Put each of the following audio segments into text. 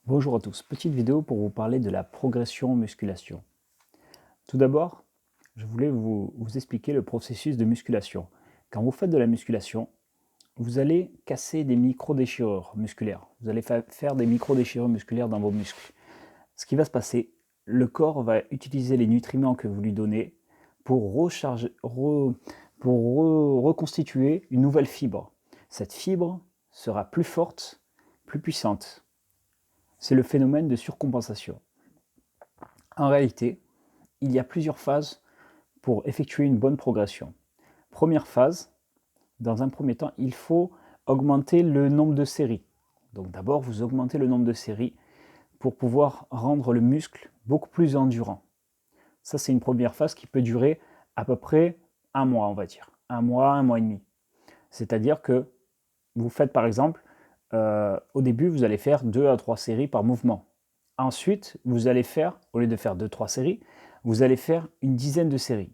Bonjour à tous, petite vidéo pour vous parler de la progression musculation. Tout d'abord, je voulais vous expliquer le processus de musculation. Quand vous faites de la musculation, vous allez casser des micro-déchirures musculaires. Vous allez faire des micro-déchirures musculaires dans vos muscles. Ce qui va se passer, le corps va utiliser les nutriments que vous lui donnez pour reconstituer une nouvelle fibre. Cette fibre sera plus forte, plus puissante. C'est le phénomène de surcompensation. En réalité, il y a plusieurs phases pour effectuer une bonne progression. Première phase, dans un premier temps, il faut augmenter le nombre de séries. Donc d'abord, vous augmentez le nombre de séries pour pouvoir rendre le muscle beaucoup plus endurant. Ça, c'est une première phase qui peut durer à peu près un mois, on va dire. Un mois et demi. C'est-à-dire que vous faites par exemple, au début, vous allez faire 2 à 3 séries par mouvement. Ensuite, vous allez faire, au lieu de faire 2-3 séries, vous allez faire une dizaine de séries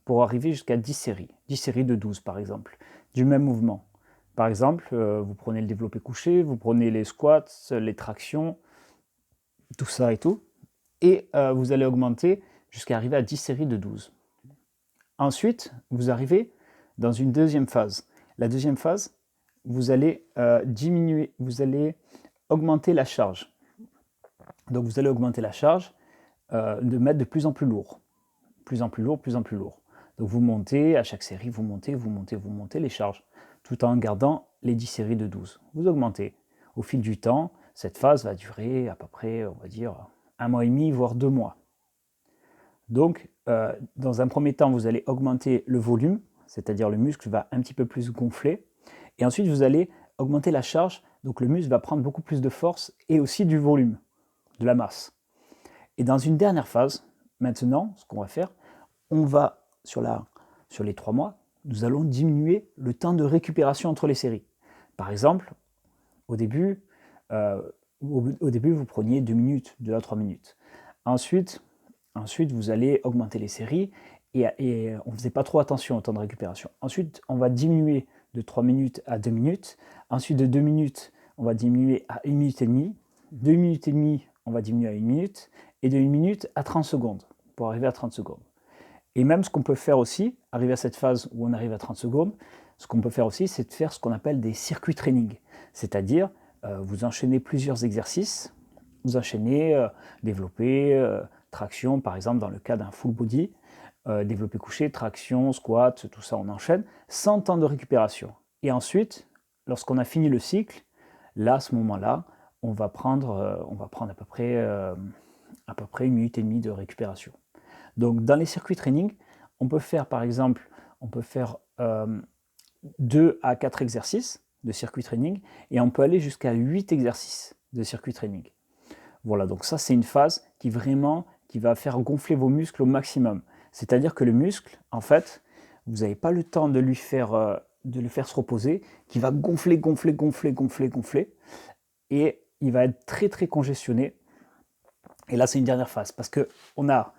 pour arriver jusqu'à 10 séries de 12 par exemple, du même mouvement. Par exemple, vous prenez le développé couché, vous prenez les squats, les tractions, tout ça et tout, et vous allez augmenter jusqu'à arriver à 10 séries de 12. Ensuite, vous arrivez dans une deuxième phase. La deuxième phase, vous allez diminuer, vous allez augmenter la charge. Donc vous allez augmenter la charge, de mettre de plus en plus lourd. Plus en plus lourd, plus en plus lourd. Donc vous montez, à chaque série, vous montez les charges, tout en gardant les 10 séries de 12. Vous augmentez. Au fil du temps, cette phase va durer à peu près, on va dire, un mois et demi, voire 2 mois. Donc, dans un premier temps, vous allez augmenter le volume, c'est-à-dire le muscle va un petit peu plus gonfler. Et ensuite, vous allez augmenter la charge, donc le muscle va prendre beaucoup plus de force et aussi du volume, de la masse. Et dans une dernière phase, maintenant, ce qu'on va faire, on va, sur les 3 mois, nous allons diminuer le temps de récupération entre les séries. Par exemple, au début, vous preniez 2 minutes, 2 à 3 minutes. Ensuite, vous allez augmenter les séries et on ne faisait pas trop attention au temps de récupération. Ensuite, on va diminuer de 3 minutes à 2 minutes. Ensuite, de 2 minutes, on va diminuer à 1 minute et demie. 2 minutes et demie, on va diminuer à 1 minute. Et de 1 minute à 30 secondes, pour arriver à 30 secondes. Et même ce qu'on peut faire aussi, arriver à cette phase où on arrive à 30 secondes, ce qu'on peut faire aussi, c'est de faire ce qu'on appelle des circuits training. C'est-à-dire, vous enchaînez plusieurs exercices, vous enchaînez développé, traction, par exemple dans le cas d'un full body, développé couché, traction, squat, tout ça on enchaîne, sans temps de récupération. Et ensuite, lorsqu'on a fini le cycle, là, à ce moment-là, on va prendre à peu près 1 minute et demie de récupération. Donc dans les circuits training, on peut faire par exemple, 2 à 4 exercices de circuit training et on peut aller jusqu'à 8 exercices de circuit training. Voilà, donc ça c'est une phase qui va faire gonfler vos muscles au maximum. C'est-à-dire que le muscle, en fait, vous n'avez pas le temps de le faire se reposer, qui va gonfler, et il va être très très congestionné. Et là c'est une dernière phase, parce qu'on a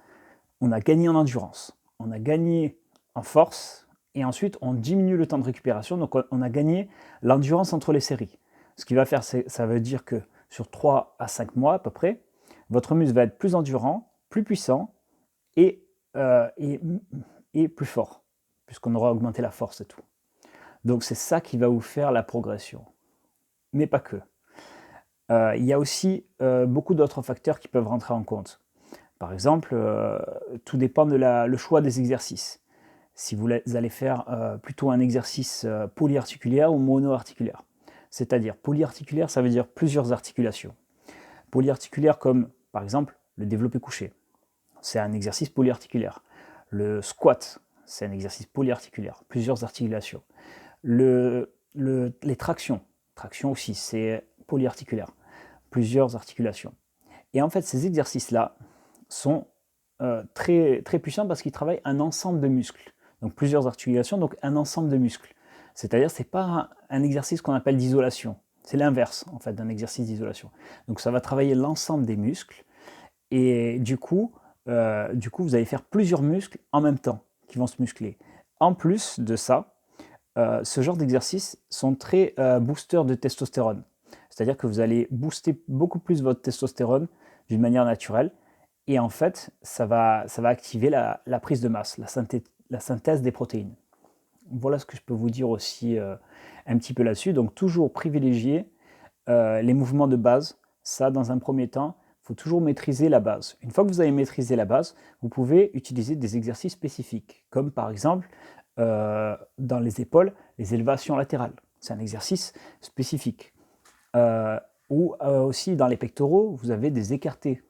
gagné en endurance, on a gagné en force, et ensuite on diminue le temps de récupération, donc on a gagné l'endurance entre les séries. Ce qui va faire, ça veut dire que sur 3 à 5 mois à peu près, votre muscle va être plus endurant, plus puissant et, plus fort, puisqu'on aura augmenté la force et tout. Donc c'est ça qui va vous faire la progression. Mais pas que. Il y a aussi beaucoup d'autres facteurs qui peuvent rentrer en compte. Par exemple, tout dépend le choix des exercices. Si vous allez faire plutôt un exercice polyarticulaire ou monoarticulaire. C'est-à-dire polyarticulaire, ça veut dire plusieurs articulations. Polyarticulaire comme par exemple le développé couché, c'est un exercice polyarticulaire. Le squat, c'est un exercice polyarticulaire, plusieurs articulations. Les tractions aussi, c'est polyarticulaire, plusieurs articulations. Et en fait, ces exercices-là sont très, très puissants parce qu'ils travaillent un ensemble de muscles. Donc plusieurs articulations, donc un ensemble de muscles. C'est-à-dire, ce n'est pas un exercice qu'on appelle d'isolation. C'est l'inverse, en fait, d'un exercice d'isolation. Donc ça va travailler l'ensemble des muscles. Et du coup, vous allez faire plusieurs muscles en même temps qui vont se muscler. En plus de ça, ce genre d'exercices sont très boosters de testostérone. C'est-à-dire que vous allez booster beaucoup plus votre testostérone d'une manière naturelle. Et en fait, ça va activer la prise de masse, la synthèse des protéines. Voilà ce que je peux vous dire aussi un petit peu là-dessus. Donc toujours privilégier les mouvements de base. Ça, dans un premier temps, il faut toujours maîtriser la base. Une fois que vous avez maîtrisé la base, vous pouvez utiliser des exercices spécifiques, comme par exemple dans les épaules, les élévations latérales. C'est un exercice spécifique. Ou aussi dans les pectoraux, vous avez des écartés.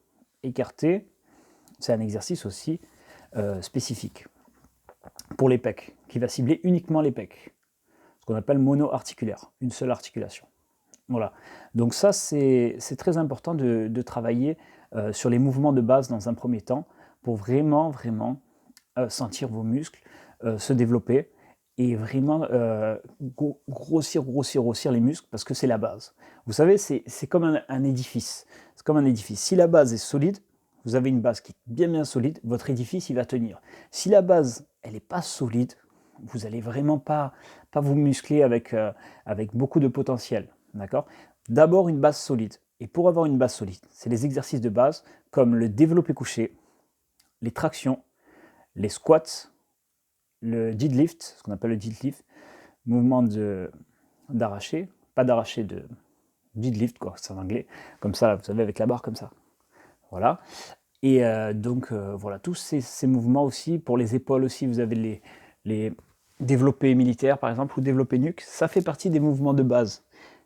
Écartés, c'est un exercice aussi spécifique pour les pecs, qui va cibler uniquement les pecs, ce qu'on appelle mono-articulaire, une seule articulation. Voilà. Donc ça, c'est très important de travailler sur les mouvements de base dans un premier temps pour vraiment sentir vos muscles se développer et vraiment grossir les muscles parce que c'est la base. Vous savez, c'est comme un édifice. C'est comme un édifice. Si la base est solide, vous avez une base qui est bien solide, votre édifice, il va tenir. Si la base, elle n'est pas solide, vous n'allez vraiment pas vous muscler avec beaucoup de potentiel. D'accord ? D'abord, une base solide. Et pour avoir une base solide, c'est les exercices de base comme le développé couché, les tractions, les squats, le deadlift, ce qu'on appelle le deadlift, mouvement d'arraché, pas d'arraché, de deadlift, quoi, c'est en anglais, comme ça, vous savez, avec la barre comme ça. Voilà. Et donc, voilà, tous ces mouvements aussi, pour les épaules aussi, vous avez les développés militaires, par exemple, ou développés nuque, ça fait partie des mouvements de base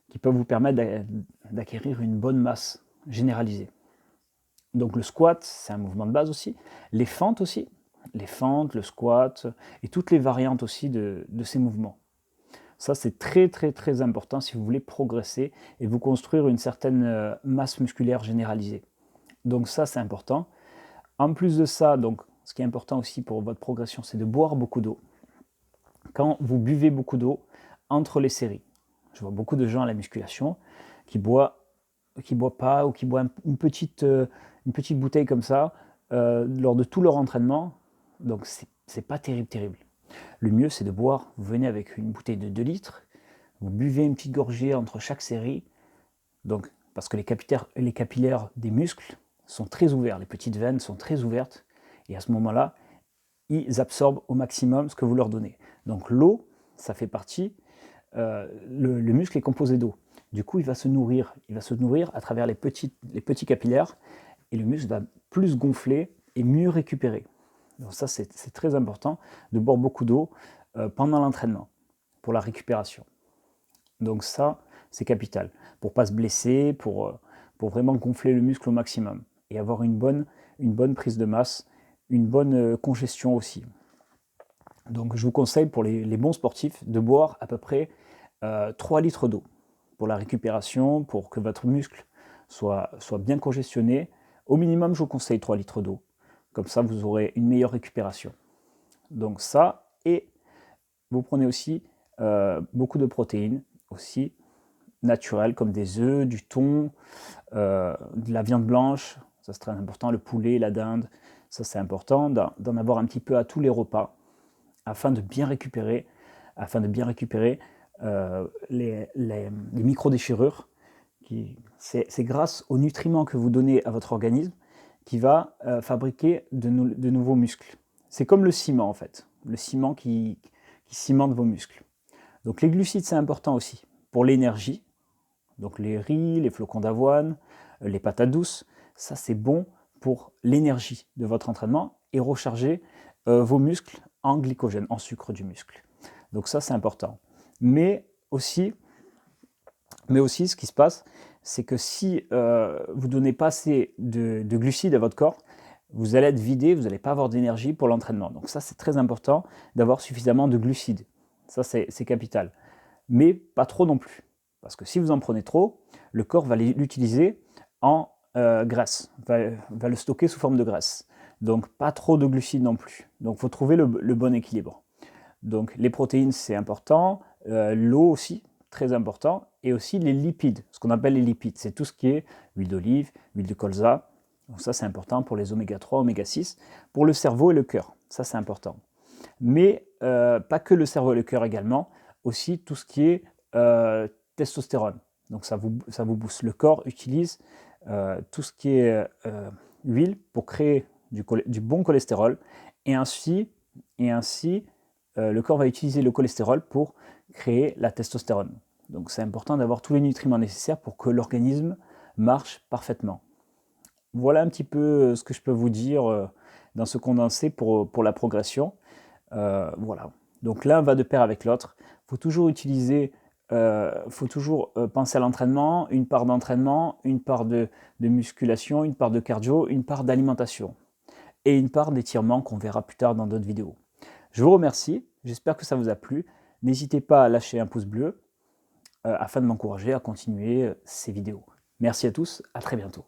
qui peuvent vous permettre d'acquérir une bonne masse généralisée. Donc le squat, c'est un mouvement de base aussi. Les fentes aussi, les fentes, le squat, et toutes les variantes aussi de ces mouvements. Ça, c'est très important si vous voulez progresser et vous construire une certaine masse musculaire généralisée. Donc ça, c'est important. En plus de ça, donc, ce qui est important aussi pour votre progression, c'est de boire beaucoup d'eau. Quand vous buvez beaucoup d'eau entre les séries, je vois beaucoup de gens à la musculation qui boivent pas ou qui boivent une petite bouteille comme ça lors de tout leur entraînement. Donc c'est pas terrible. Le mieux, c'est de boire. Vous venez avec une bouteille de 2 litres, vous buvez une petite gorgée entre chaque série. Donc, parce que les capillaires des muscles sont très ouverts, les petites veines sont très ouvertes, et à ce moment-là, ils absorbent au maximum ce que vous leur donnez. Donc l'eau, ça fait partie, le muscle est composé d'eau. Du coup, il va se nourrir à travers les petits capillaires, et le muscle va plus gonfler et mieux récupérer. Donc ça, c'est très important de boire beaucoup d'eau pendant l'entraînement, pour la récupération. Donc ça, c'est capital, pour ne pas se blesser, pour vraiment gonfler le muscle au maximum, et avoir une bonne prise de masse, une bonne congestion aussi. Donc je vous conseille pour les bons sportifs de boire à peu près 3 litres d'eau pour la récupération, pour que votre muscle soit bien congestionné. Au minimum, je vous conseille 3 litres d'eau. Comme ça, vous aurez une meilleure récupération. Donc ça, et vous prenez aussi beaucoup de protéines, aussi naturelles, comme des œufs, du thon, de la viande blanche, ça c'est très important, le poulet, la dinde, ça c'est important d'en avoir un petit peu à tous les repas, afin de bien récupérer les micro-déchirures. C'est grâce aux nutriments que vous donnez à votre organisme qui va fabriquer de nouveaux muscles. C'est comme le ciment en fait, le ciment qui cimente vos muscles. Donc les glucides, c'est important aussi pour l'énergie. Donc les riz, les flocons d'avoine, les patates douces, ça c'est bon pour l'énergie de votre entraînement et recharger vos muscles en glycogène, en sucre du muscle. Donc ça c'est important. Mais aussi, ce qui se passe, c'est que si vous ne donnez pas assez de glucides à votre corps, vous allez être vidé, vous n'allez pas avoir d'énergie pour l'entraînement. Donc ça, c'est très important d'avoir suffisamment de glucides. Ça, c'est capital. Mais pas trop non plus. Parce que si vous en prenez trop, le corps va l'utiliser en graisse, va le stocker sous forme de graisse. Donc pas trop de glucides non plus. Donc il faut trouver le bon équilibre. Donc les protéines, c'est important. L'eau aussi, très important. Et aussi les lipides, ce qu'on appelle les lipides. C'est tout ce qui est huile d'olive, huile de colza. Donc ça, c'est important pour les oméga 3, oméga 6. Pour le cerveau et le cœur, ça, c'est important. Mais pas que le cerveau et le cœur également. Aussi tout ce qui est testostérone. Donc ça vous booste. Le corps utilise tout ce qui est huile pour créer du bon cholestérol, et ainsi le corps va utiliser le cholestérol pour créer la testostérone. Donc c'est important d'avoir tous les nutriments nécessaires pour que l'organisme marche parfaitement. Voilà un petit peu ce que je peux vous dire dans ce condensé pour la progression. Voilà. Donc l'un va de pair avec l'autre. Il faut toujours penser à l'entraînement, une part d'entraînement, une part de musculation, une part de cardio, une part d'alimentation et une part d'étirement qu'on verra plus tard dans d'autres vidéos. Je vous remercie, j'espère que ça vous a plu. N'hésitez pas à lâcher un pouce bleu afin de m'encourager à continuer ces vidéos. Merci à tous, à très bientôt.